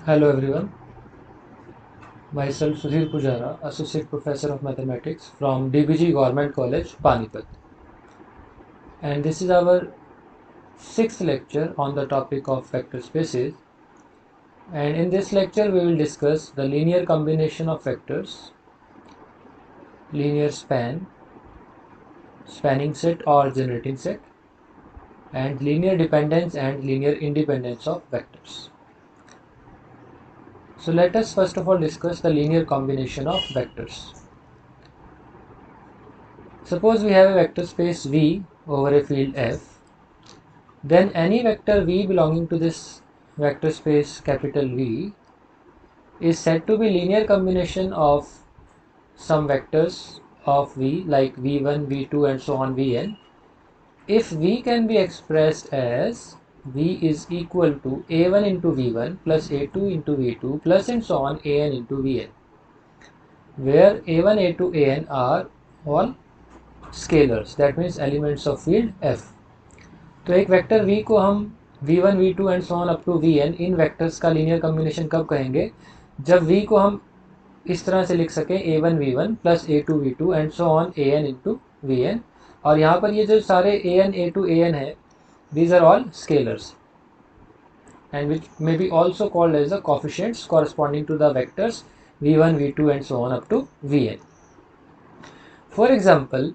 Hello everyone, myself Sudhir Pujara, Associate Professor of Mathematics from DBG Government College, Panipat. And this is our sixth lecture on the topic of vector spaces. And in this lecture we will discuss the linear combination of vectors, linear span, spanning set or generating set, and linear dependence and linear independence of vectors. So let us first of all discuss the linear combination of vectors. Suppose we have a vector space V over a field F, then any vector V belonging to this vector space capital V is said to be linear combination of some vectors of V like V1, V2 and so on Vn, if V can be expressed as V is equal to A1 into V1 plus A2 into V2 plus and so on An into Vn, where A1, A2, An are all scalars, that means elements of field F. तो एक vector V को हम V1, V2 and so on up to Vn इन vectors का linear combination कब कहेंगे, जब V को हम इस तरह से लिख सकें A1 V1 plus A2 V2 and so on An into Vn, और यहाँ पर ये जो सारे An A2 An है, these are all scalars and which may be also called as the coefficients corresponding to the vectors V1, V2 and so on up to Vn. For example,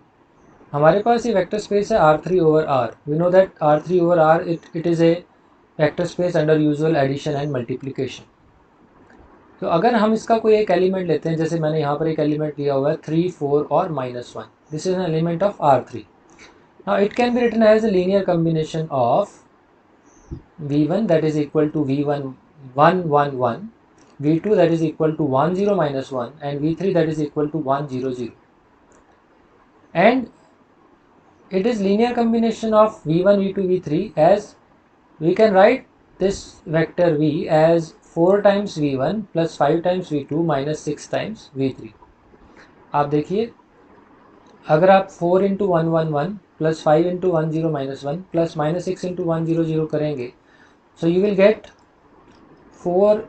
हमारे पास ये vector space है R3 over R. We know that R3 over R it is a vector space under usual addition and multiplication. तो अगर हम इसका कोई एक element लेते हैं, जैसे मैंने यहाँ पर एक एलिमेंट लिया हुआ है 3, 4 और -1, this is an element of R3. Now it can be written as a linear combination of V1 that is equal to V1 1 1 1, V2 that is equal to 1 0 minus 1 and V3 that is equal to 1 0 0, and it is linear combination of V1, V2, V3 as we can write this vector V as 4 times V1 plus 5 times V2 minus 6 times V3. आप देखिए, अगर आप 4 into 1 1 1 plus 5 into 1 0 minus 1 plus minus 6 into 1 0 0 करेंगे, so you will gate 4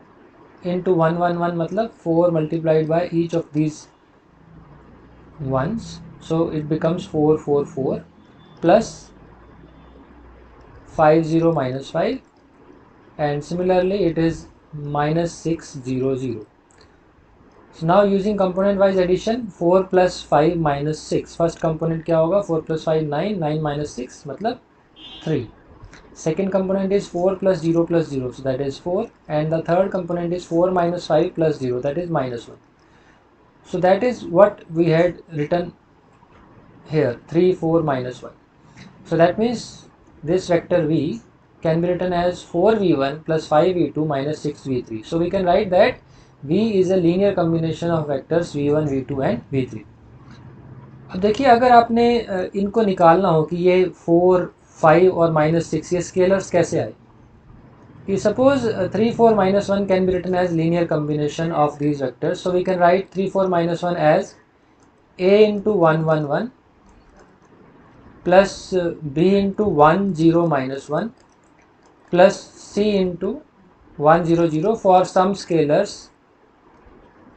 into 1 1 1 मतलब 4 multiplied by each of these ones, so it becomes 4 4 4 plus 5 0 minus 5, and similarly it is minus 6 0 0. So now using component wise addition, 4 plus 5 minus 6, first component क्या होगा, 4 plus 5 9, 9 minus 6 मतलब 3. Second component is 4 plus 0 plus 0, so that is 4, and the third component is 4 minus 5 plus 0, that is minus 1. So that is what we had written here, 3 4 minus 1. So that means this vector V can be written as 4v1 plus 5v2 minus 6v3. So we can write that V is a linear combination of vectors v1, v2 and v3. अब देखिए, अगर आपने इनको निकालना हो कि ये 4, 5 और -6 ये स्केलर्स कैसे आए, कि suppose 3 4 minus 1 can be written as linear combination of these vectors. So we can write 3 4 minus 1 as a into 1 1 1 plus b into 1 0 minus 1 plus c into 1 0 0 for some scalars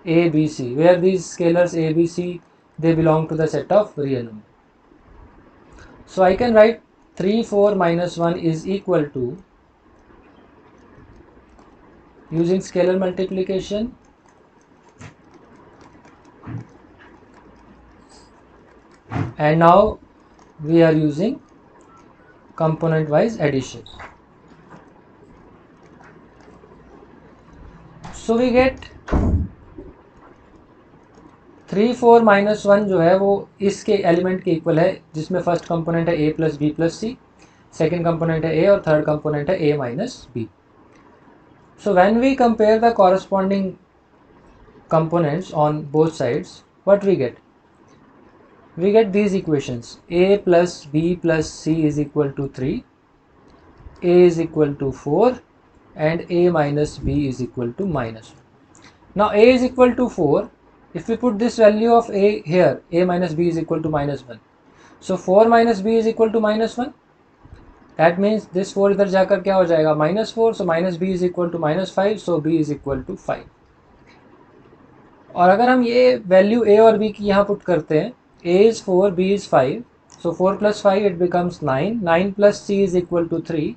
a b c, where these scalars a b c they belong to the set of real numbers. So I can write 3 4 minus 1 is equal to, using scalar multiplication, and now we are using component wise addition. So we get 3 4 minus 1 जो है वो इसके element के equal है, जिसमें first component है a plus b plus c, second component है a और थर्ड कंपोनेंट है a minus b. So when we compare the corresponding components on both sides, what we get? We get these equations: a plus b plus c is equal to 3, a is equal to 4 and a minus b is equal to minus 1. Now a is equal to 4, if we put this value of a here, a minus b is equal to minus 1, so 4 minus b is equal to minus 1, that means this 4 इधर जाकर क्या हो जाएगा -4, so minus b is equal to -5, so b is equal to 5। और अगर हम ये value ए और बी की यहाँ पुट करते हैं, a is 4, b is 5, so 4 plus 5 it becomes 9, 9 plus c is equal to 3,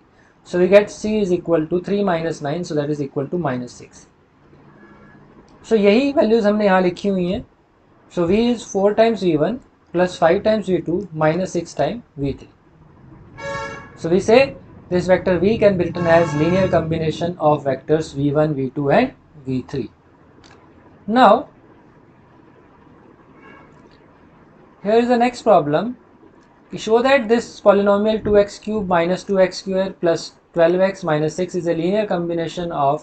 so we get c is equal to 3 minus 9, so that is equal to -6। so यही वैल्यूज हमने यहाँ लिखी हुई हैं। so v is 4 times v1 plus 5 times v2 minus 6 times v3। so we say this vector v can be written as linear combination of vectors v1, v2 and v3। now here is the next problem. Show that this polynomial 2x cube minus 2x square plus 12x minus 6 is a linear combination of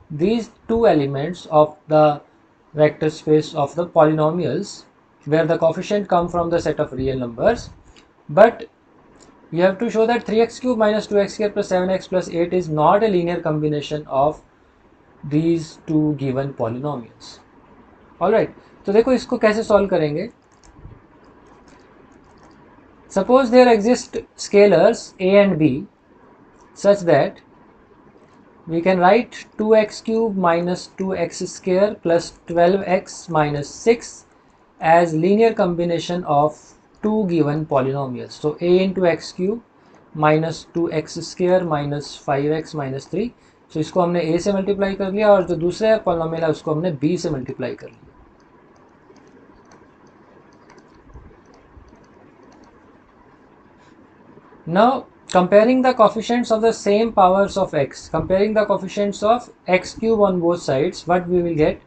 these two elements of the vector space of the polynomials where the coefficient come from the set of real numbers, but you have to show that 3x cube minus 2x square plus 7x plus 8 is not a linear combination of these two given polynomials। alright, तो देखो इसको कैसे solve करेंगे। Suppose there exist scalars a and b such that we can write 2x cube minus 2x square plus 12x minus 6 as linear combination of two given polynomials। So a into x cube minus 2x square minus 5x minus 3। so इसको हमने a से multiply कर लिया और जो दूसरा polynomial है उसको हमने b से मल्टीप्लाई कर लिया। Now comparing the coefficients of the same powers of x, comparing the coefficients of x cube on both sides, what we will get?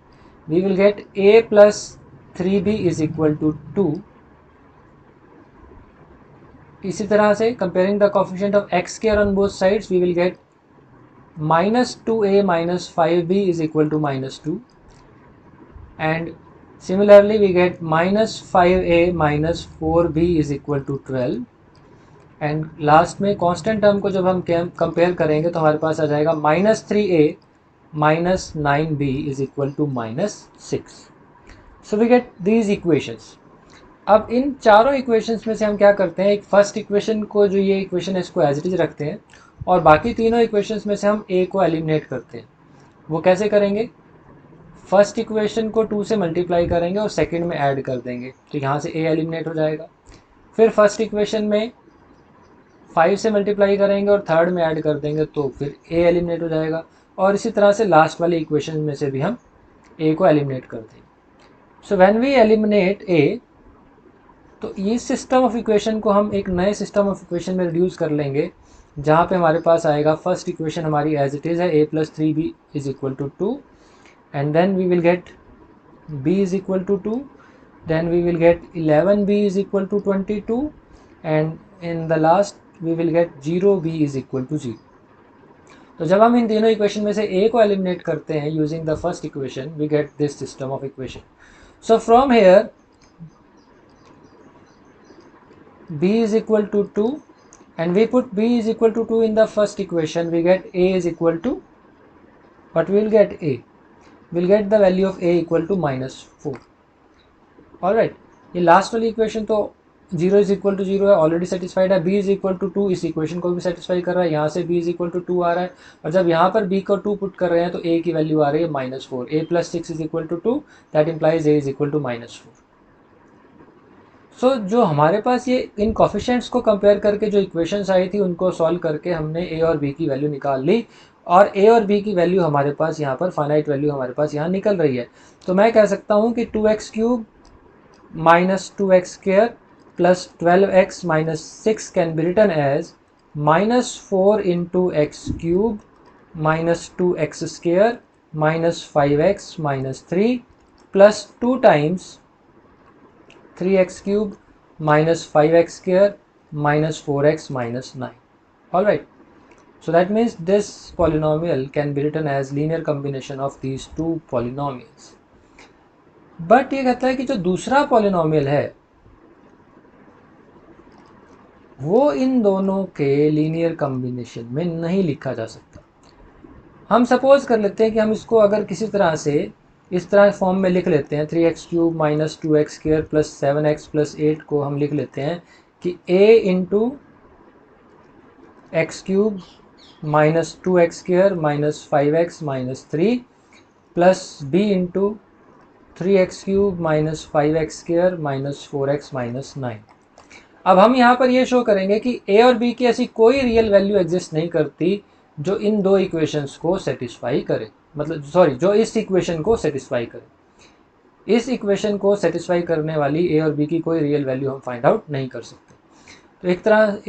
We will get a plus 3b is equal to 2। इसी तरह से comparing the coefficient of x square on both sides, we will get minus 2a minus 5b is equal to minus 2, and similarly we get minus 5a minus 4b is equal to 12। And last में constant term को जब हम compare करेंगे तो हमारे पास आ जाएगा -3a minus 9b is equal to -6। So we get these equations. अब इन चारों इक्वेशंस में से हम क्या करते हैं, एक फर्स्ट इक्वेशन को जो ये इक्वेशन है इसको एज इट इज रखते हैं और बाकी तीनों इक्वेशंस में से हम a को एलिमिनेट करते हैं। वो कैसे करेंगे, फर्स्ट इक्वेशन को 2 से मल्टीप्लाई करेंगे और सेकेंड में ऐड कर देंगे, तो यहाँ से a एलिमिनेट हो जाएगा। फिर फर्स्ट इक्वेशन में 5 से मल्टीप्लाई करेंगे और थर्ड में ऐड कर देंगे तो फिर a एलिमिनेट हो जाएगा, और इसी तरह से लास्ट वाली इक्वेशन में से भी हम a को एलिमिनेट कर देंगे। So when we eliminate a, तो इस सिस्टम ऑफ इक्वेशन को हम एक नए सिस्टम ऑफ इक्वेशन में रिड्यूस कर लेंगे जहाँ पे हमारे पास आएगा फर्स्ट इक्वेशन हमारी एज इट इज़ है a plus 3b is equal to 2, and then we will get b is equal to 2, then we will get 11b is equal to 22, and in the last we will get 0b is equal to 0। तो जब हम इन तीनों equation में से a को eliminate करते हैं using the first equation, we get this system of equation. So from here b is equal to 2 and we put b is equal to 2 in the first equation, we get a is equal to, what we will get, a will get the value of a equal to -4। alright, ये last वाली equation तो 0 is equal to 0 है, already satisfied है। b is equal to 2 इस equation को भी satisfy कर रहा है, यहाँ से b इज इक्वल टू 2 आ रहा है, और जब यहाँ पर b को 2 पुट कर रहे हैं तो a की वैल्यू आ रही है -4। a plus 6 is equal to 2, that implies a is equal to -4। सो जो हमारे पास ये इन कोफिशिएंट्स को कंपेयर करके जो इक्वेशंस आई थी उनको सॉल्व करके हमने a और b की वैल्यू निकाल ली, और a और b की वैल्यू हमारे पास यहाँ पर फाइनाइट वैल्यू हमारे पास यहाँ निकल रही है। तो मैं कह सकता हूँ कि 2x cube minus 2x square plus 12x minus 6 can be written as -4 into x cube minus 2x square minus 5x minus 3 plus 2 times 3x cube minus 5x square minus 4x minus 9। alright, so that means this polynomial can be written as linear combination of these two polynomials। but ये कहता है कि जो दूसरा polynomial है वो इन दोनों के लीनियर कॉम्बिनेशन में नहीं लिखा जा सकता। हम सपोज कर लेते हैं कि हम इसको अगर किसी तरह से इस तरह फॉर्म में लिख लेते हैं, 3x cube minus 2x square plus 7x plus 8 को हम लिख लेते हैं कि a into x cube minus 2x square minus 5x minus 3 plus b into 3x cube minus 5x square minus 4x minus 9। अब हम यहाँ पर ये शो करेंगे कि a और b की ऐसी कोई रियल वैल्यू एग्जिस्ट नहीं करती जो इन दो इक्वेशंस को सेटिस्फाई करे, मतलब सॉरी, जो इस इक्वेशन को सेटिस्फाई करे। इस इक्वेशन को सेटिस्फाई करने वाली a और b की कोई रियल वैल्यू हम फाइंड आउट नहीं कर सकते। तो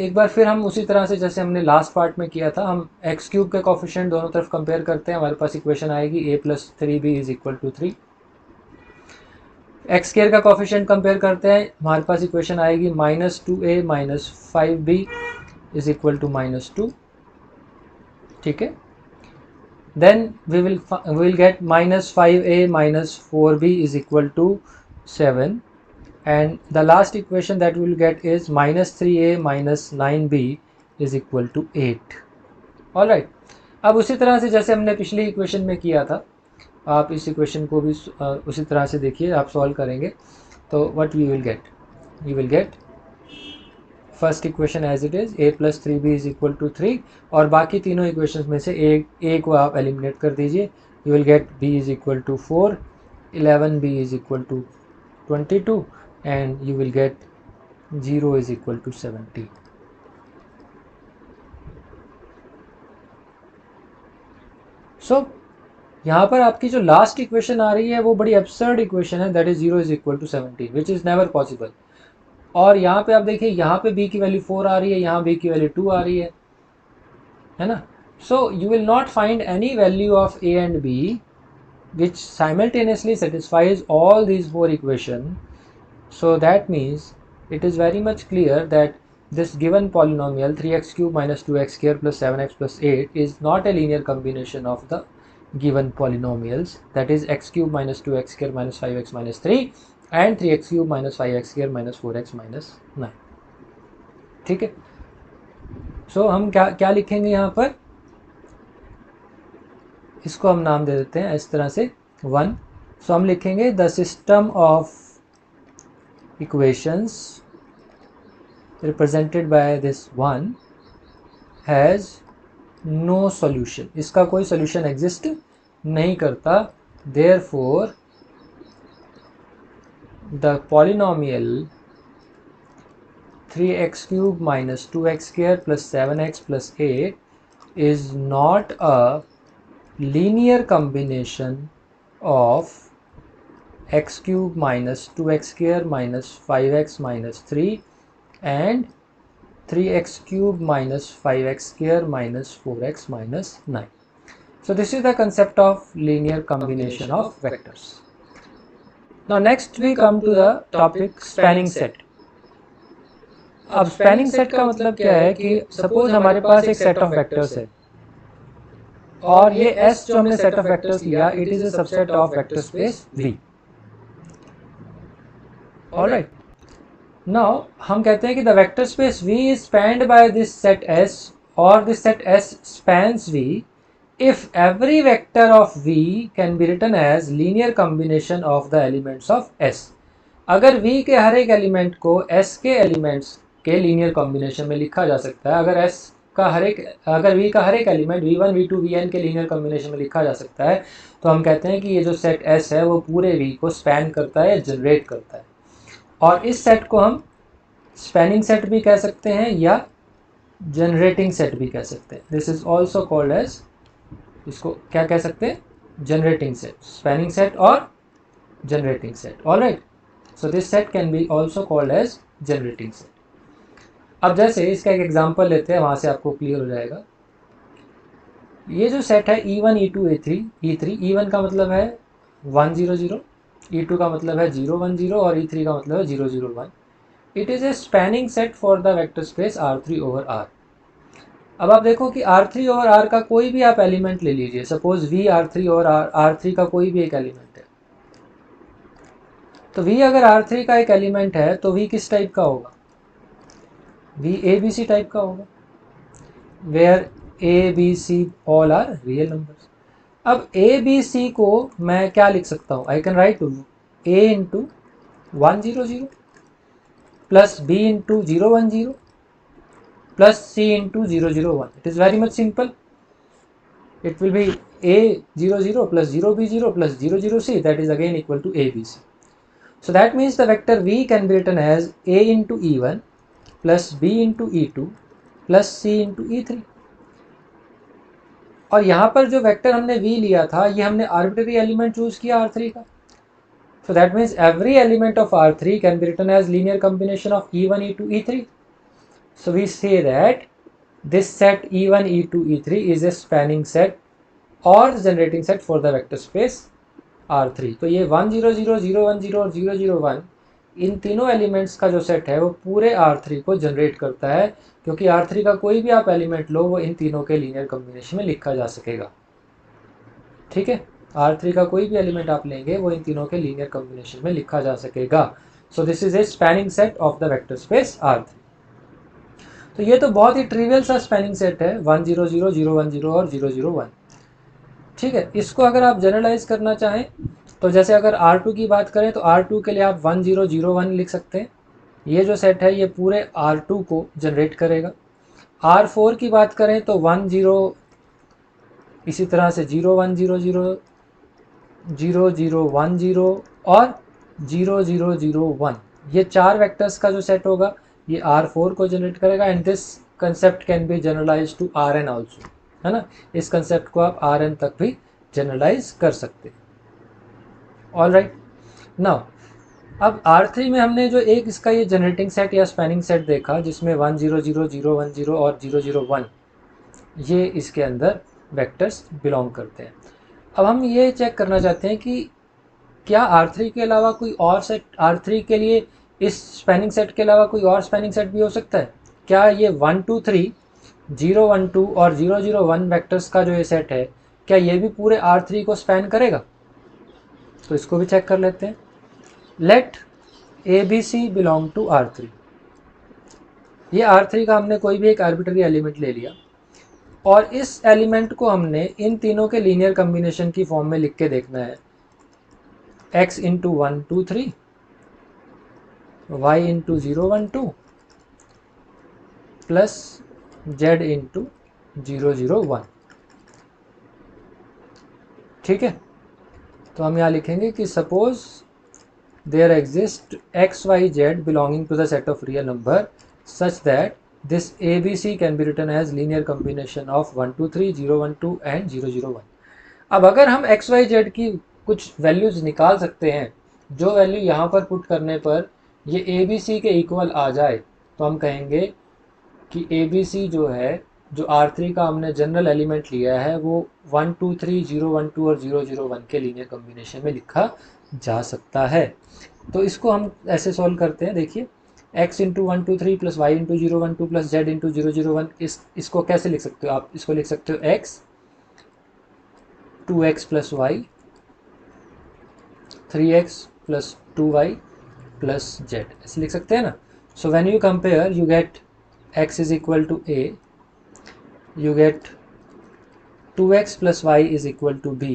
एक बार फिर हम उसी तरह से जैसे हमने लास्ट पार्ट में किया था, हम एक्स क्यूब के कोफिशिएंट दोनों तरफ कंपेयर करते हैं। हमारे पास इक्वेशन आएगी a plus 3b is equal to 3। X square का कोफिशिएंट कंपेयर करते हैं, हमारे पास इक्वेशन आएगी minus 2a minus 5b is equal to minus 2। ठीक है, then we will get minus 5a minus 4b is equal to 7 and the last equation that we will get is minus 3a minus 9b is equal to 8. Alright, अब उसी तरह से जैसे हमने पिछली equation में किया था, आप इस इक्वेशन को भी उसी तरह से देखिए, आप सॉल्व करेंगे तो what we will get, we will get first equation as it is a plus 3b is equal to 3, और बाकी तीनों इक्वेशन में से a को आप एलिमिनेट कर दीजिए। You will get b is equal to 4, 11b is equal to 22 and you will get 0 is equal to 70. So यहाँ पर आपकी जो लास्ट इक्वेशन आ रही है वो बड़ी एब्सर्ड इक्वेशन है, that is 0 is equal to 17 which is never possible. और यहाँ पे आप देखिए, यहाँ पे b की वैल्यू 4 आ रही है, यहाँ b की वैल्यू 2 आ रही है ना। So you will not find any value of a and b which simultaneously satisfies all these four equation. So that means it is very much clear that this given polynomial 3x cube minus 2x square plus 7x plus 8 is not a linear combination of the given polynomials, that is x cube minus 2x square minus 5x minus 3 and 3x cube minus 5x square minus 4x minus 9. ठीक है, so हम क्या लिखेंगे यहाँ पर, इसको हम नाम दे देते हैं इस तरह से 1. so हम लिखेंगे the system of equations represented by this 1 has no solution, इसका कोई solution exist नहीं करता, therefore the polynomial 3x cube minus 2x square plus 7x plus 8 is not a linear combination of x cube minus 2x square minus 5x minus 3 and 3x cube minus 5x square minus 4x minus 9. So this is the concept of linear combination of vectors. Now next we come to the topic spanning set. अब spanning set का मतलब क्या है कि suppose हमारे पास एक set of vectors है और ये S जो हमने set of vectors लिया, it is a subset of vector space V. Alright. Now हम कहते हैं कि the vector space V is spanned by this set S or this set S spans V if every vector of V can be written as linear combination of the elements of S. अगर V के हर एक element को S के elements के linear combination में लिखा जा सकता है, अगर V का हर एक एलिमेंट V1 V2 Vn के लीनियर कॉम्बिनेशन में लिखा जा सकता है, तो हम कहते हैं कि ये जो सेट S है वो पूरे V को स्पैन करता है, जनरेट करता है। और इस सेट को हम स्पैनिंग सेट भी कह सकते हैं या जनरेटिंग सेट भी कह सकते हैं। This is also called as, इसको क्या कह सकते हैं, जनरेटिंग सेट, स्पैनिंग सेट और generating set. Alright, so this set can be also called as generating set. अब जैसे इसका एक एग्जांपल लेते हैं, वहाँ से आपको क्लियर हो जाएगा। ये जो सेट है E1 E2 E3 E1 का मतलब है 1 0 0, E2 का मतलब है 0 1 0 और E3 का मतलब है 0 0 1. It is a spanning set for the vector space R3 over R. अब आप देखो कि R3 over R का कोई भी आप एलिमेंट ले लीजिए, सपोज V R3 और R3 का कोई भी एक एलिमेंट है, तो V अगर R3 का एक एलिमेंट है तो V किस टाइप का होगा, V ABC टाइप का होगा, where A B C all are real numbers. अब A B C को मैं क्या लिख सकता हूँ, आई can right A into 1 0 0 plus B into 0 1 0 plus c into 0 0 1. It is very much simple. It will be a 0 0 plus 0 b 0 plus 0 0 c, that is again equal to a b c. So that means the vector v can be written as a into e1 plus b into e2 plus c into e3. और यहाँ पर जो vector हमने v लिया था ये हमने arbitrary element choose किया R3 का. So that means every element of R3 can be written as linear combination of E1, E2, E3. So we say that this set E1, E2, E3 is a spanning set or generating set for the vector space R3. तो ये 1 0 0 0 1 0 और 0 0 1 इन तीनों elements का जो set है वो पूरे R3 को जनरेट करता है, क्योंकि R3 का कोई भी आप एलिमेंट लो वो इन तीनों के लीनियर कॉम्बिनेशन में लिखा जा सकेगा. ठीक है, R3 का कोई भी एलिमेंट आप लेंगे वो इन तीनों के लीनियर कॉम्बिनेशन में लिखा जा सकेगा. So this is a spanning set of the vector space R3. तो ये तो बहुत ही ट्रिवियल सा स्पैनिंग सेट है 1 0 0 0 1 0 और 0 0 1. ठीक है, इसको अगर आप जनरलाइज करना चाहें तो जैसे अगर R2 की बात करें तो R2 के लिए आप 1 0 0 1 लिख सकते हैं. ये जो सेट है ये पूरे R2 को जनरेट करेगा. R4 की बात करें तो 1 0, इसी तरह से 0 1 0 0 0 0 1 0 और 0 0 0 1, ये चार वेक्टर्स का जो सेट होगा ये R4 को जनरेट करेगा. And this concept can be generalise to Rn also, है ना. इस कंसेप्ट को आप Rn तक भी जनरलाइज कर सकते हैं. ऑल राइट, नाउ अब R3 में हमने जो एक इसका ये जनरेटिंग सेट या स्पैनिंग सेट देखा जिसमें 1 0 0 0 1 0 और 0 0 1 ये इसके अंदर वेक्टर्स बिलोंग करते हैं. अब हम ये चेक करना चाहते हैं कि क्या R3 के अलावा कोई और सेट, R3 के लिए इस स्पैनिंग सेट के अलावा कोई और स्पैनिंग सेट भी हो सकता है. क्या ये 1 2 3 0 1 2 और 0 0 1 वेक्टर्स का जो ये सेट है क्या ये भी पूरे R3 को स्पैन करेगा. तो इसको भी चेक कर लेते हैं. Let a b c belong to R3. ये R3 का हमने कोई भी एक आर्बिट्ररी एलिमेंट ले लिया और इस एलिमेंट को हमने इन तीनों के लीनियर कॉम्बिनेशन की फॉर्म में लिख के देखना है. x into 1 2 3, y into 0 1 2 plus z into 0 0 1. ठीक है, तो हम यहाँ लिखेंगे कि suppose there exist x y z belonging to the set of real number such that this ABC can be written as linear combination of 1 2 3 0 1 2 and 0 0 1. अब अगर हम x y z की कुछ वैल्यूज निकाल सकते हैं जो वैल्यू यहाँ पर पुट करने पर ये ABC के इक्वल आ जाए तो हम कहेंगे कि ABC जो है, जो R3 का हमने जनरल एलिमेंट लिया है वो 1 2 3 0 1 2 और 0 0 1 के लीनियर कॉम्बिनेशन में लिखा जा सकता है. तो इसको हम ऐसे सॉल्व करते हैं. देखिए x into 1 2 3 plus y into 0 1 2 plus z into 0 0 1. इसको कैसे लिख सकते हो आप. इसको लिख सकते हो x 2x plus y 3x plus 2y plus z, ऐसे लिख सकते हैं ना. So when you compare you get x is equal to a, you get 2x plus y is equal to b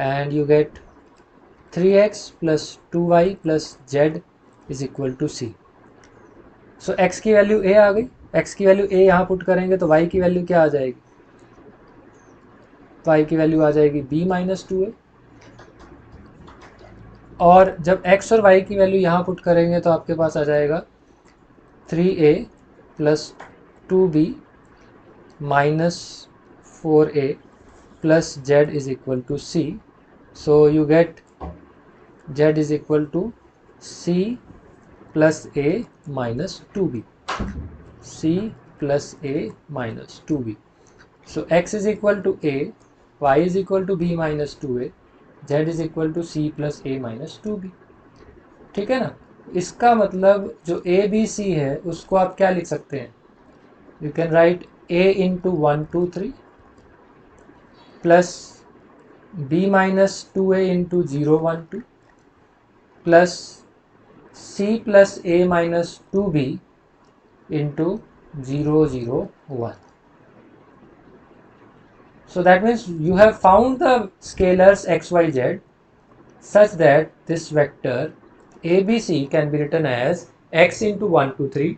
and you get 3x plus 2y plus z is equal to c. So x की value a आ गई. x की value a यहाँ put करेंगे तो y की value क्या आ जाएगी. y की वैल्यू आ जाएगी b माइनस 2a. और जब x और y की वैल्यू यहाँ पुट करेंगे तो आपके पास आ जाएगा 3a plus 2b minus 4a plus z is equal to c. So you get z is equal to c plus a minus 2b. c plus a minus 2b. So x is equal to a, y is equal to b minus 2a, z is equal to c plus a minus 2b. ठीक है ना. इसका मतलब जो a b c है उसको आप क्या लिख सकते हैं. You can write a into 1 2 3 plus b minus 2a into 0 1 2 plus c plus a minus 2b into 0 0 1. So that means you have found the scalars x y z such that this vector ABC can be written as x into 1 2 3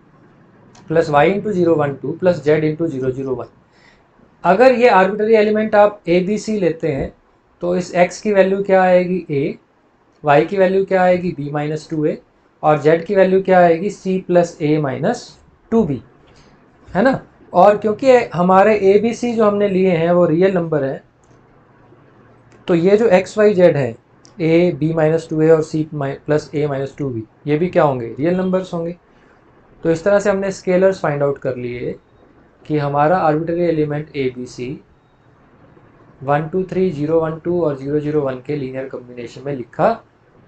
plus y into 0 1 2 plus z into 0 0 1। अगर ये arbitrary element आप ए b सी लेते हैं तो इस x की value क्या आएगी a, y की वैल्यू क्या आएगी b माइनस 2a और z की वैल्यू क्या आएगी c plus a minus 2b, है ना। और क्योंकि हमारे ए बी सी जो हमने लिए हैं वो रियल नंबर है, तो ये जो एक्स वाई जेड है ए बी माइनस 2a और c plus a minus 2b, ये भी क्या होंगे, रियल नंबर्स होंगे। तो इस तरह से हमने स्केलर्स फाइंड आउट कर लिए कि हमारा arbitrary element a b c 1 2 3 0 1 2 और 0 0 1 के लीनियर कॉम्बिनेशन में लिखा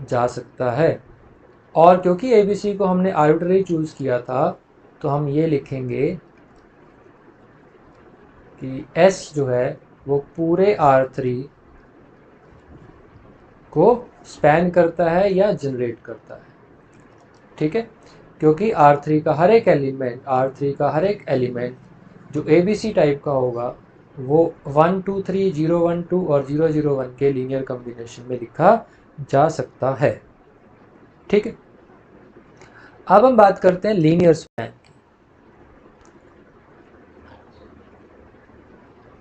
जा सकता है। और क्योंकि ए बी सी को हमने आर्बिट्ररी चूज़ किया था तो हम ये लिखेंगे कि S जो है वो पूरे R3 को स्पैन करता है या जनरेट करता है, ठीक है। क्योंकि R3 का हर एक एलिमेंट जो ABC टाइप का होगा वो 1 2 3 0 1 2 और 0 0 1 के लीनियर कॉम्बिनेशन में लिखा जा सकता है, ठीक है। अब हम बात करते हैं लीनियर स्पैन।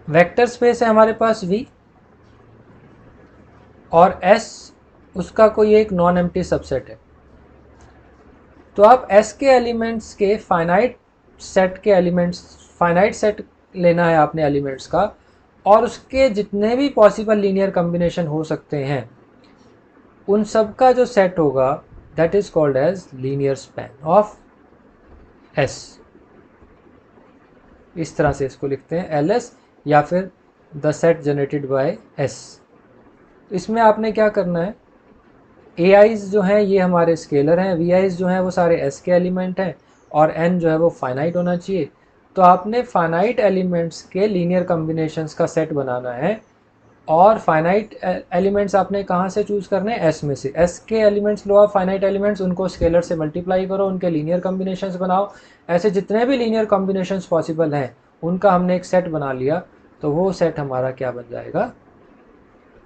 वेक्टर स्पेस है हमारे पास V और S उसका कोई एक नॉन एम्प्टी सबसेट है। तो आप S के एलिमेंट्स के फाइनाइट सेट लेना है आपने एलिमेंट्स का, और उसके जितने भी पॉसिबल लीनियर कॉम्बिनेशन हो सकते हैं उन सब का जो सेट होगा that is called as linear span of S। इस तरह से इसको लिखते हैं LS या फिर the set generated by S। इसमें आपने क्या करना है, AIs जो हैं ये हमारे स्केलर हैं, VIs जो हैं वो सारे S के एलिमेंट हैं और N जो है वो फाइनाइट होना चाहिए। तो आपने फाइनाइट एलिमेंट्स के लीनियर कॉम्बिनेशंस का सेट बनाना है, और फाइनाइट एलिमेंट्स आपने कहाँ से चूज़ करने हैं, S में से। S के एलिमेंट्स लो आप, फाइनाइट एलिमेंट्स, उनको स्केलर से मल्टीप्लाई करो, उनके लीनियर कॉम्बिनेशंस बनाओ। ऐसे जितने भी लीनियर कॉम्बिनेशंस पॉसिबल हैं उनका हमने एक सेट बना लिया, तो वो सेट हमारा क्या बन जाएगा,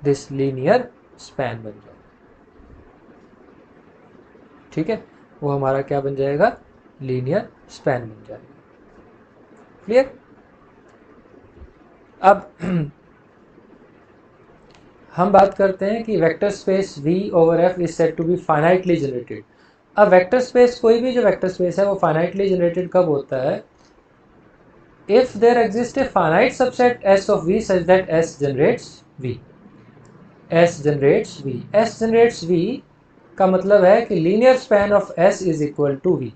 दिस लीनियर स्पैन बन जाएगा, ठीक है। वो हमारा क्या बन जाएगा, लीनियर स्पैन बन जाएगा। क्लियर। अब हम बात करते हैं कि vector space V over F is said to be finitely generated. अब वेक्टर स्पेस, कोई भी जो वेक्टर स्पेस है वो फाइनाइटली जनरेटेड कब होता है, if there exist a finite subset S of V such that S generates V। S generates V, S generates V का मतलब है कि linear span of S is equal to V।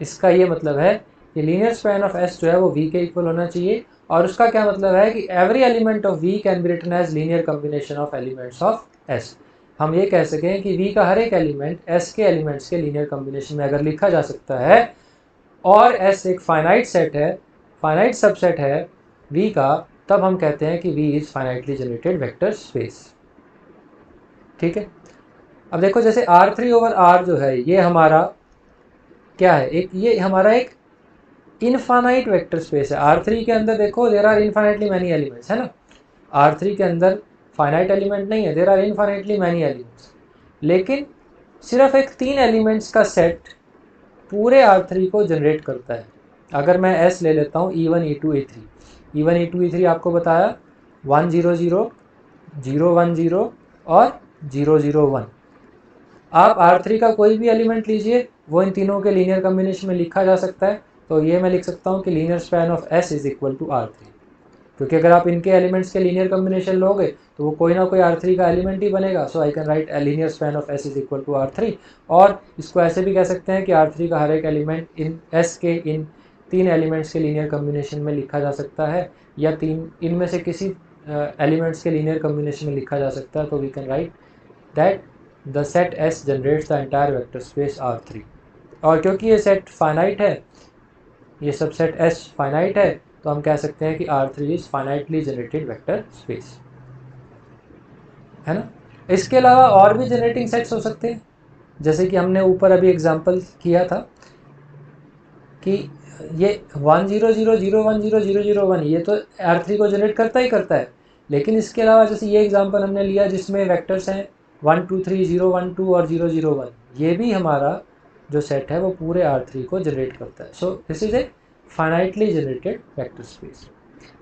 इसका ये मतलब है कि लीनियर स्पैन ऑफ S जो है वो V के इक्वल होना चाहिए, और उसका क्या मतलब है कि every element of V can be written as linear combination of elements of S। हम ये कह सकें कि V का हर एक एलिमेंट S के एलिमेंट्स के लीनियर कॉम्बिनेशन में अगर लिखा जा सकता है, और S एक फाइनाइट सेट है, फाइनाइट सबसेट है V का, तब हम कहते हैं कि V is finitely generated vector space, ठीक है। अब देखो जैसे R3 ओवर R जो है ये हमारा क्या है, एक ये हमारा एक इनफाइनाइट वेक्टर स्पेस है। R3 के अंदर देखो there are infinitely many elements, है ना। R3 के अंदर फाइनाइट एलिमेंट नहीं है, there are infinitely many elements, लेकिन सिर्फ एक 3 एलिमेंट्स का सेट पूरे R3 को जनरेट करता है। अगर मैं S ले लेता हूँ E1 E2 E3, E1 E2 E3 आपको बताया 1 0 0 0 1 0 और 0 0 1। आप R3 का कोई भी एलिमेंट लीजिए वो इन तीनों के लीनियर कॉम्बिनेशन में लिखा जा सकता है। तो ये मैं लिख सकता हूँ कि linear span of S is equal to R3, क्योंकि अगर आप इनके एलिमेंट्स के लीनियर कॉम्बिनेशन लोगे तो वो कोई ना कोई R3 का एलिमेंट ही बनेगा। So I can write linear span of S is equal to R3। और इसको ऐसे भी कह सकते हैं कि R3 का हर एक एलिमेंट इन S के इन 3 एलिमेंट्स के लीनियर कॉम्बिनेशन में लिखा जा सकता है, या इनमें से किसी एलिमेंट्स के लीनियर कॉम्बिनेशन में लिखा जा सकता है। तो we can write that the set S generates the entire vector space R3। और क्योंकि ये सेट फाइनाइट है, ये सबसेट S फाइनाइट है, तो हम कह सकते हैं कि R3 is finitely generated vector space, है ना। इसके अलावा और भी जनरेटिंग सेट्स हो सकते हैं, जैसे कि हमने ऊपर अभी एग्जांपल किया था कि ये 1 0 0 0 1 0 0 0 1 ये तो R3 को जनरेट करता ही करता है। लेकिन इसके अलावा जैसे ये एग्जांपल हमने लिया जिसमें वेक्टर्स हैं 1 2 3 0 1 2 और 0 0 1, ये भी हमारा जो सेट है वो पूरे R3 को जनरेट करता है। So this is a finitely generated vector space.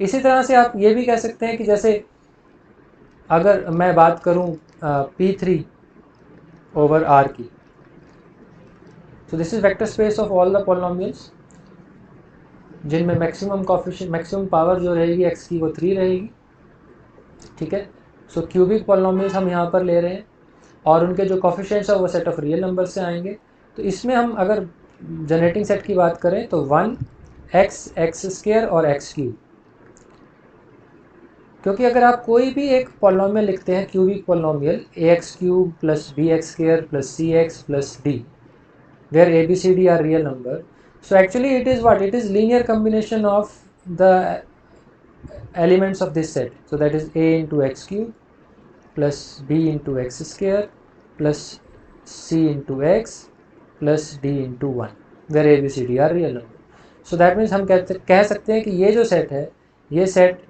इसी तरह से आप ये भी कह सकते हैं कि जैसे अगर मैं बात करूं P3 ओवर R की, so this is vector space of all the polynomials जिनमें मैक्सिमम कोफिशिएंट, मैक्सिमम पावर जो रहेगी x की वो 3 रहेगी, ठीक है। सो क्यूबिक पॉलिनोमियल्स हम यहाँ पर ले रहे हैं और उनके जो कोफिशिएंट्स है वो सेट ऑफ रियल नंबर से आएंगे। तो इसमें हम अगर जनरेटिंग सेट की बात करें तो 1 x स्क्वायर और x क्यूब, क्योंकि अगर आप कोई भी एक पॉलिनोमियल लिखते हैं cubic polynomial ax cube plus bx square plus cx plus d where a b c d are real number, so actually it is what, it is linear combination of the elements of this set. So that is a into x cube plus b into x square plus c into x plus d into 1 where a b c d are real number. So that means हम कह सकते हैं कि ये जो set है, ये set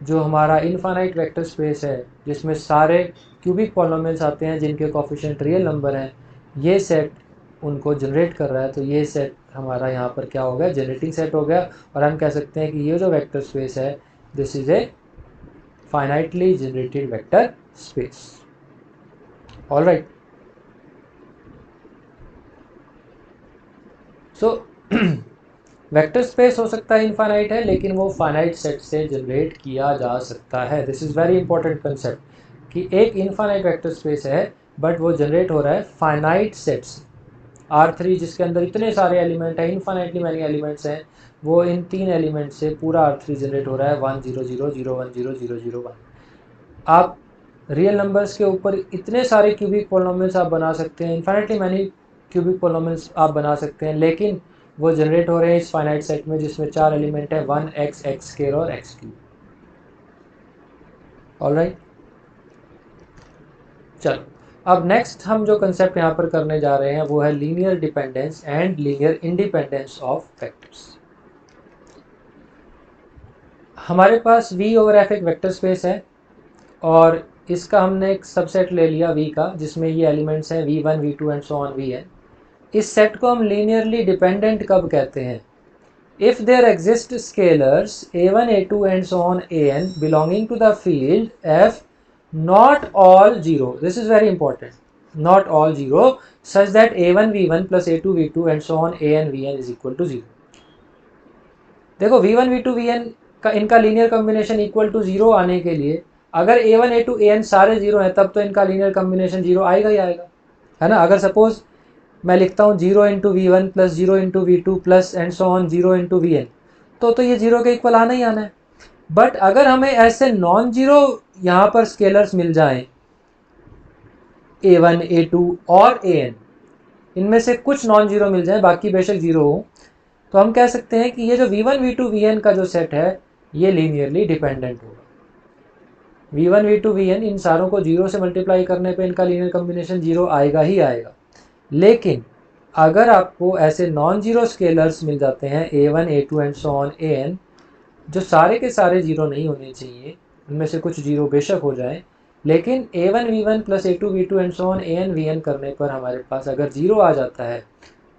जो हमारा इनफाइनाइट वेक्टर स्पेस है जिसमें सारे क्यूबिक पॉलिनोमियल्स आते हैं जिनके कोफिशिएंट रियल नंबर हैं, ये सेट उनको जनरेट कर रहा है। तो ये सेट हमारा यहाँ पर क्या हो गया, जनरेटिंग सेट हो गया। और हम कह सकते हैं कि ये जो वेक्टर स्पेस है this is a finitely generated vector space. Alright, so vector space हो सकता है इनफाइनाइट है, लेकिन वो फाइनाइट सेट से जनरेट किया जा सकता है। This is very important concept कि एक इनफाइनाइट वेक्टर स्पेस है बट वो जनरेट हो रहा है फाइनाइट सेट्स। R3 जिसके अंदर इतने सारे एलिमेंट हैं, इनफाइनाइटली मैनी एलिमेंट्स हैं, वो इन 3 एलिमेंट से पूरा R3 जनरेट हो रहा है 1 0 0 0 1 0 0 0 1। आप रियल नंबर्स के ऊपर इतने सारे क्यूबिक पॉलिनोमियल्स आप बना सकते हैं, इनफाइनाइटली मैनी क्यूबिक पॉलिनोमियल्स आप बना सकते हैं, लेकिन वो जनरेट हो रहे हैं इस फाइनाइट सेट में जिसमें 4 एलिमेंट है 1 x स्क्वायर और x क्यूब। ऑलराइट, चलो अब नेक्स्ट हम जो कंसेप्ट यहाँ पर करने जा रहे हैं वो है linear dependence and linear independence of vectors. हमारे पास V ओवर F एक वेक्टर स्पेस है और इसका हमने एक सबसेट ले लिया V का जिसमें ये एलिमेंट्स हैं V1 V2 and so on Vn। इस सेट को हम लीनियरली डिपेंडेंट कब कहते हैं? If there exist scalars a1 a2 and so on an belonging to the field F, not all 0, this is very important, not all 0, such that a1 v1 plus a2 v2 and so on an vn is equal to 0। देखो v1 v2 vn का इनका linear combination equal to 0 आने के लिए अगर a1 a2 an सारे 0 हैं तब तो इनका लीनियर कॉम्बिनेशन 0 आएगा ही आएगा, है ना। अगर सपोज मैं लिखता हूँ 0 into v one plus 0 into v two plus and so on 0 into v n, तो ये 0 के इक्वल आना ही आना है। बट अगर हमें ऐसे नॉन जीरो यहाँ पर स्केलर्स मिल जाएं a1 a2 और an, इनमें से कुछ नॉन जीरो मिल जाए बाकी बेशक 0 हो, तो हम कह सकते हैं कि ये जो v1 v2 vn का जो सेट है ये लीनियरली डिपेंडेंट होगा। v1 v2 vn इन सारों को 0 से मल्टीप्लाई करने पे इनका लीनियर कॉम्बिनेशन 0 आएगा ही आएगा। लेकिन अगर आपको ऐसे नॉन जीरो स्केलर्स मिल जाते हैं a1 a2 and so on an, जो सारे के सारे 0 नहीं होने चाहिए, उनमें से कुछ 0 बेशक हो जाए, लेकिन a1 v1 plus a2 v2 and so on an vn करने पर हमारे पास अगर 0 आ जाता है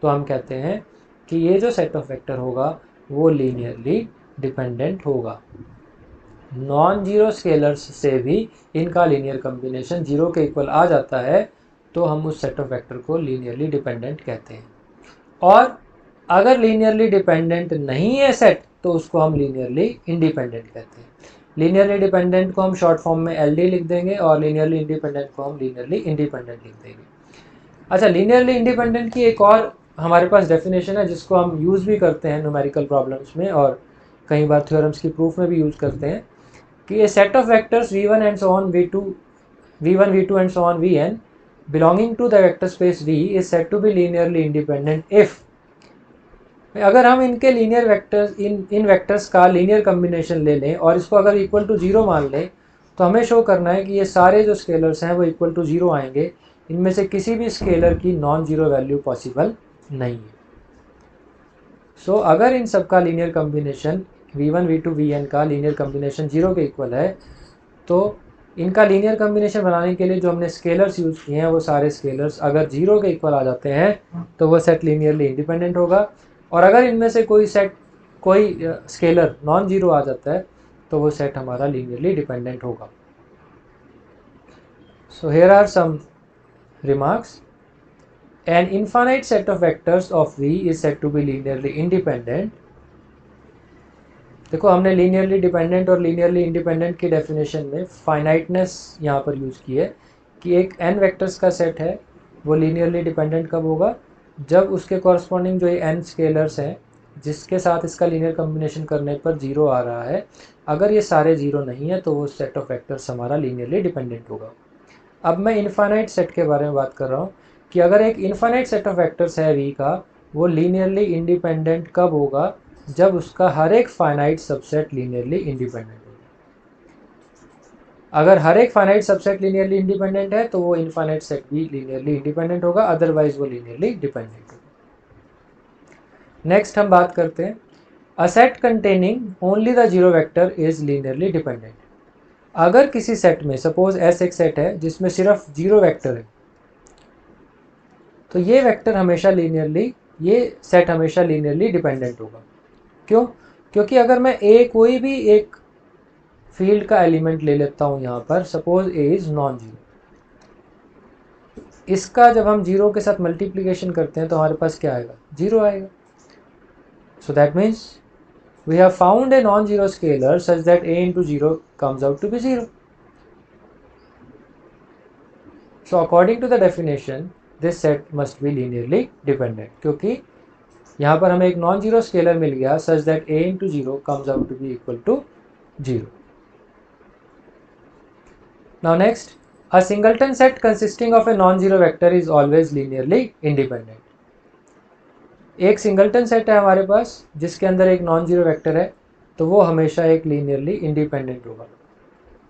तो हम कहते हैं कि ये जो सेट ऑफ वेक्टर होगा वो लीनियरली डिपेंडेंट होगा। नॉन जीरो स्केलर्स से भी इनका लीनियर कॉम्बिनेशन 0 के इक्वल आ जाता है तो हम उस सेट ऑफ वेक्टर को लीनियरली डिपेंडेंट कहते हैं। और अगर लीनियरली डिपेंडेंट नहीं है सेट तो उसको हम लीनियरली इंडिपेंडेंट कहते हैं। लीनियरली डिपेंडेंट को हम शॉर्ट फॉर्म में LD लिख देंगे और लीनियरली इंडिपेंडेंट को हम लीनियरली इंडिपेंडेंट लिख देंगे। अच्छा, लीनियरली इंडिपेंडेंट की एक और हमारे पास डेफिनेशन है जिसको हम यूज़ भी करते हैं न्यूमेरिकल प्रॉब्लम्स में और कई बार थ्योरम्स की प्रूफ में भी यूज़ करते हैं कि a set of vectors v1 and so on v2 and so on vn belonging to the vector space v is said to be linearly independent if, अगर हम इनके लीनियर वेक्टर्स इन वेक्टर्स का linear combination ले लें और इसको अगर equal to 0 मान लें तो हमें शो करना है कि ये सारे जो स्केलर्स हैं वो इक्वल टू 0 आएंगे, इनमें से किसी भी स्केलर की नॉन जीरो वैल्यू पॉसिबल नहीं है। सो अगर इन सब का linear combination v1 v2 vn का लीनियर कॉम्बिनेशन 0 के इक्वल है तो इनका लीनियर कम्बिनेशन बनाने के लिए जो हमने स्केलर्स यूज़ किए हैं वो सारे स्केलर्स अगर 0 के इक्वल आ जाते हैं तो वो सेट लीनियरली इंडिपेंडेंट होगा, और अगर इनमें से कोई स्केलर नॉन जीरो आ जाता है तो वो सेट हमारा लीनियरली डिपेंडेंट होगा। So here are some remarks. An infinite set of vectors of V is said to be linearly independent। देखो हमने लीनियरली डिपेंडेंट और लीनियरली इंडिपेंडेंट की डेफिनेशन में फाइनाइटनेस यहाँ पर यूज़ की है कि एक n वेक्टर्स का सेट है वो लीनियरली डिपेंडेंट कब होगा, जब उसके कॉरस्पॉन्डिंग जो ये n स्केलर्स हैं जिसके साथ इसका लीनियर कम्बिनेशन करने पर 0 आ रहा है, अगर ये सारे 0 नहीं है तो वो सेट ऑफ वेक्टर्स हमारा लीनियरली डिपेंडेंट होगा। अब मैं इनफाइनाइट सेट के बारे में बात कर रहा हूँ कि अगर एक इनफाइनाइट सेट ऑफ वेक्टर्स है V का, वो लीनियरली इंडिपेंडेंट कब होगा, जब उसका हर एक फाइनाइट सबसेट लीनियरली इंडिपेंडेंट होगा। अगर हर एक फाइनाइट सबसेट लीनियरली इंडिपेंडेंट है तो वो इनफाइनाइट सेट भी लीनियरली इंडिपेंडेंट होगा, अदरवाइज वो लीनियरली डिपेंडेंट होगा। नेक्स्ट हम बात करते हैं a set containing only the zero vector is linearly dependent. अगर किसी सेट में सपोज S एक सेट है जिसमें सिर्फ जीरो वेक्टर है, तो ये सेट हमेशा लीनियरली डिपेंडेंट होगा। क्यों? क्योंकि अगर मैं कोई भी एक फील्ड का एलिमेंट ले लेता हूँ यहाँ पर, suppose A is non zero, इसका जब हम जीरो के साथ मल्टीप्लिकेशन करते हैं तो हमारे पास क्या आएगा, जीरो आएगा। So that means we have found a non zero scalar such that A into 0 comes out to be 0. So according to the definition this set must be linearly dependent, क्योंकि यहाँ पर हमें एक नॉन जीरो स्केलर मिल गया सच that A into 0 comes out to be equal to 0. Now next, a singleton set consisting of a non-zero vector is always linearly independent. एक singleton set है हमारे पास जिसके अंदर एक नॉन जीरो वेक्टर है, तो वो हमेशा एक लीनियरली इंडिपेंडेंट होगा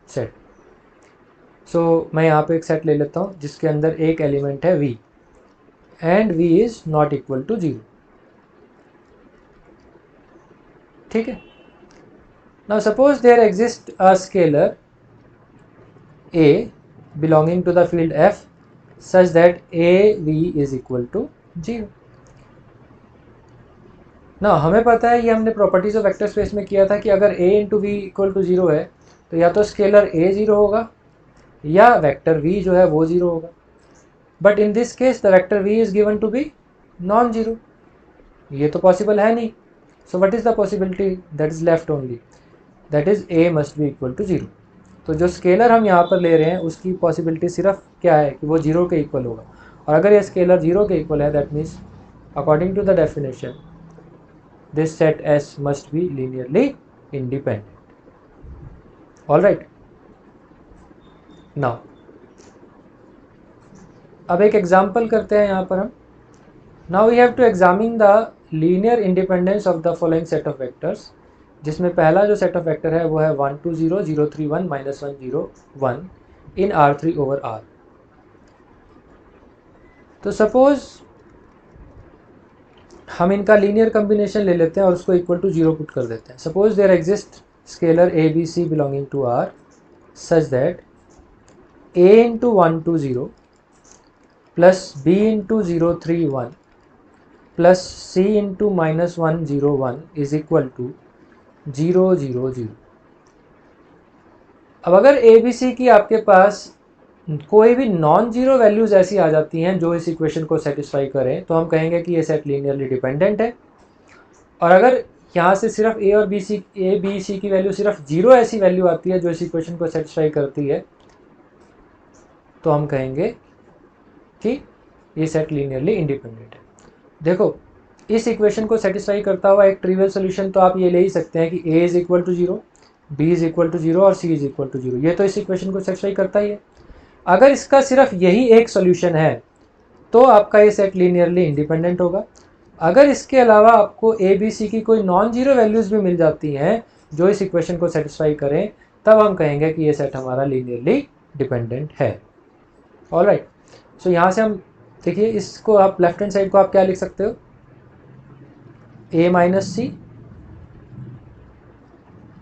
सेट। सो मैं यहाँ पे एक सेट ले लेता हूँ जिसके अंदर एक एलिमेंट है V and V is not equal to 0। ठीक है। Now suppose there exist a scalar A belonging to the field F such that AV is equal to 0। ना हमें पता है, ये हमने प्रॉपर्टीज ऑफ वेक्टर स्पेस में किया था कि अगर A into v equal to 0 है तो या तो स्केलर A 0 होगा या वेक्टर V जो है वो 0 होगा। But in this case the vector V is given to be non zero, ये तो पॉसिबल है नहीं। So what is the possibility that is left only, that is A must be equal to 0। तो जो स्केलर हम यहाँ पर ले रहे हैं उसकी पॉसिबिलिटी सिर्फ क्या है कि वो 0 के इक्वल होगा, और अगर ये स्केलर 0 के इक्वल है that means according to the definition this set S must be linearly independent. All right. Now, अब एक एग्जाम्पल करते हैं यहाँ पर हम। Now we have to examine the linear independence of the following set of vectors, जिसमें पहला जो सेट ऑफ वेक्टर है वो है 1 2 0 0 3 1 -1 0 1 इन R3 over R। तो सपोज हम इनका लीनियर कम्बिनेशन ले लेते हैं और उसको इक्वल टू 0 पुट कर देते हैं। Suppose there exist scalar a b c belonging to R such that A into 1 2 0 plus B into 0 3 1 plus C into -1 0 1 is equal to 0 0 0। अब अगर ए बी सी की आपके पास कोई भी नॉन जीरो वैल्यूज ऐसी आ जाती हैं जो इस इक्वेशन को सेटिस्फाई करें तो हम कहेंगे कि ये सेट लीनियरली डिपेंडेंट है। और अगर यहाँ से सिर्फ ए बी सी की वैल्यू सिर्फ 0 ऐसी वैल्यू आती है जो इस इक्वेशन को सेटिस्फाई करती है तो हम कहेंगे कि ये सेट लीनियरली इंडिपेंडेंट है। देखो इस इक्वेशन को सेटिस्फाई करता हुआ एक ट्रिवियल सोल्यूशन तो आप ये ले ही सकते हैं कि A is equal to 0, B is equal to 0 और C इज इक्वल टू 0। ये तो इस इक्वेशन को सेटिस्फाई करता ही है। अगर इसका सिर्फ यही एक सॉल्यूशन है तो आपका ये सेट लीनियरली इंडिपेंडेंट होगा। अगर इसके अलावा आपको ए बी सी की कोई नॉन जीरो वैल्यूज़ भी मिल जाती हैं जो इस इक्वेशन को सेटिस्फाई करें तब हम कहेंगे कि ये सेट हमारा लीनियरली डिपेंडेंट है। ऑलराइट। सो यहाँ से हम देखिए इसको आप लेफ्ट हैंड साइड को आप क्या लिख सकते हो, A minus c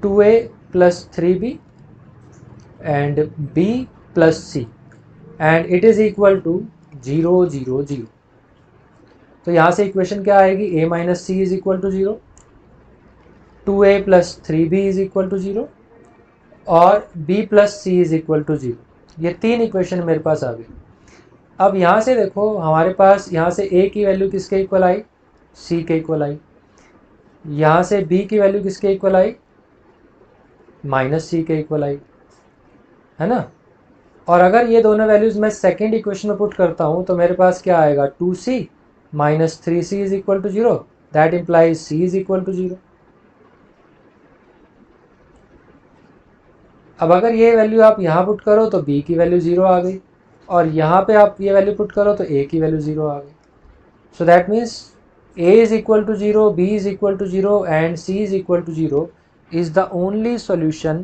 2A plus 3B and b plus c and it is equal to 0 0 0. तो यहाँ से इक्वेशन क्या आएगी, a minus c is equal to 0, 2a plus 3b is equal to 0 और b plus c is equal to 0. ये तीन equation मेरे पास आ गई. अब यहाँ से देखो हमारे पास यहाँ से a की वैल्यू किसके इक्वल आई, c के इक्वल आई. यहाँ से b की वैल्यू किसके इक्वल आई, माइनस सी के इक्वल आई, है ना. और अगर ये दोनों वैल्यूज मैं सेकेंड इक्वेशन में पुट करता हूँ तो मेरे पास क्या आएगा, 2c minus 3c is equal to 0. That implies c is equal to 0. अब अगर ये वैल्यू आप यहाँ पुट करो तो b की वैल्यू 0 आ गई और यहाँ पे आप ये वैल्यू पुट करो तो a की वैल्यू 0 आ गई. So that means a is equal to 0, b is equal to 0 and c is equal to 0 is the only solution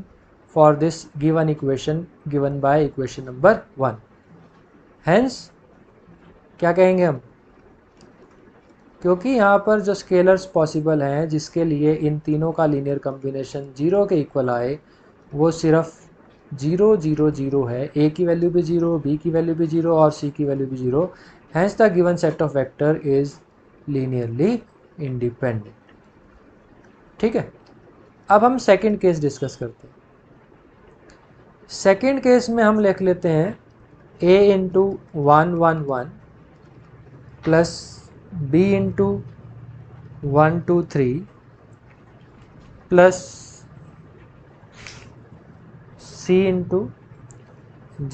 for this given equation given by equation number 1. Hence क्या कहेंगे हम, क्योंकि यहाँ पर जो स्केलर्स पॉसिबल हैं जिसके लिए इन तीनों का लीनियर कॉम्बिनेशन 0 के इक्वल आए वो सिर्फ 0 0 0 है. a की वैल्यू भी 0, b की वैल्यू भी 0 और c की वैल्यू भी 0. Hence the given set of vector is linearly independent. ठीक है. अब हम सेकेंड केस डिस्कस करते हैं. सेकेंड केस में हम लिख लेते हैं a into 1 1 1 plus b into 1 2 3 plus c into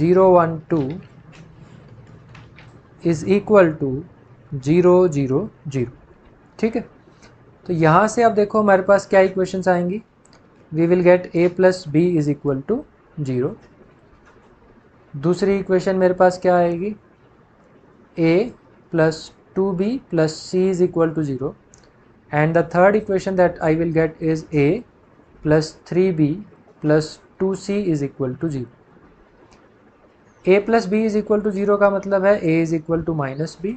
0 1 2 is equal to 0 0 0. ठीक है. तो यहाँ से अब देखो हमारे पास क्या इक्वेशंस आएंगी, we will get a plus b is equal to 0. दूसरी इक्वेशन मेरे पास क्या आएगी, a plus 2b plus c is equal to 0 and the third equation that I will get is a plus 3b plus 2c is equal to 0. a plus b is equal to 0 का मतलब है a is equal to minus b.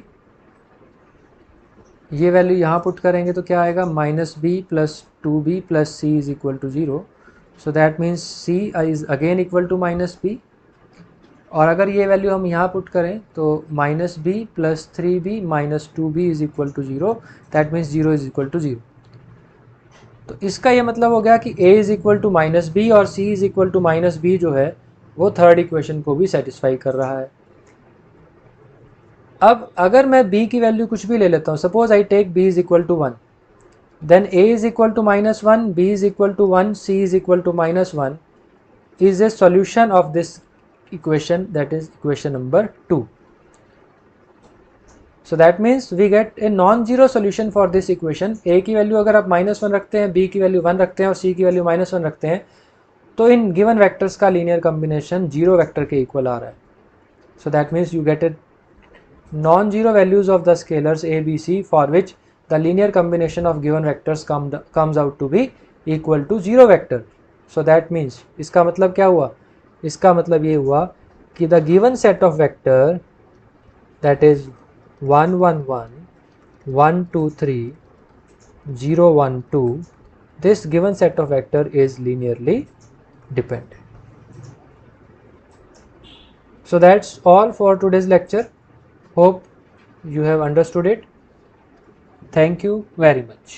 ये value यहाँ put करेंगे तो क्या आएगा, minus b plus 2b plus c is equal to 0. So that means c is again equal to minus b. और अगर ये वैल्यू हम यहाँ पुट करें तो minus b plus 3b minus 2b is equal to 0. That means 0 is equal to 0. तो इसका ये मतलब हो गया कि a is equal to minus b और c is equal to minus b जो है वो थर्ड इक्वेशन को भी सेटिस्फाई कर रहा है. अब अगर मैं b की वैल्यू कुछ भी ले लेता हूँ, suppose I take b is equal to 1, then a is equal to minus 1, b is equal to 1, c is equal to minus 1 is a solution of this equation, that is equation number 2. So that means we get a non zero solution for this equation. a की value अगर आप -1 रखते हैं, b की value 1 रखते हैं और c की वैल्यू -1 रखते हैं तो इन गिवन वेक्टर्स का लीनियर कॉम्बिनेशन जीरो वेक्टर के इक्वल आ रहा है. सो that means you get A non-zero values of the scalars a, b, c for which the linear combination of given vectors comes out to be equal to zero vector. So that means इसका मतलब क्या हुआ, इसका मतलब ये हुआ कि the given set of vector that is 1 1 1 1 2 3 0 1 2, this given set of vector is linearly dependent. So that's all for today's lecture. Hope you have understood it. Thank you very much.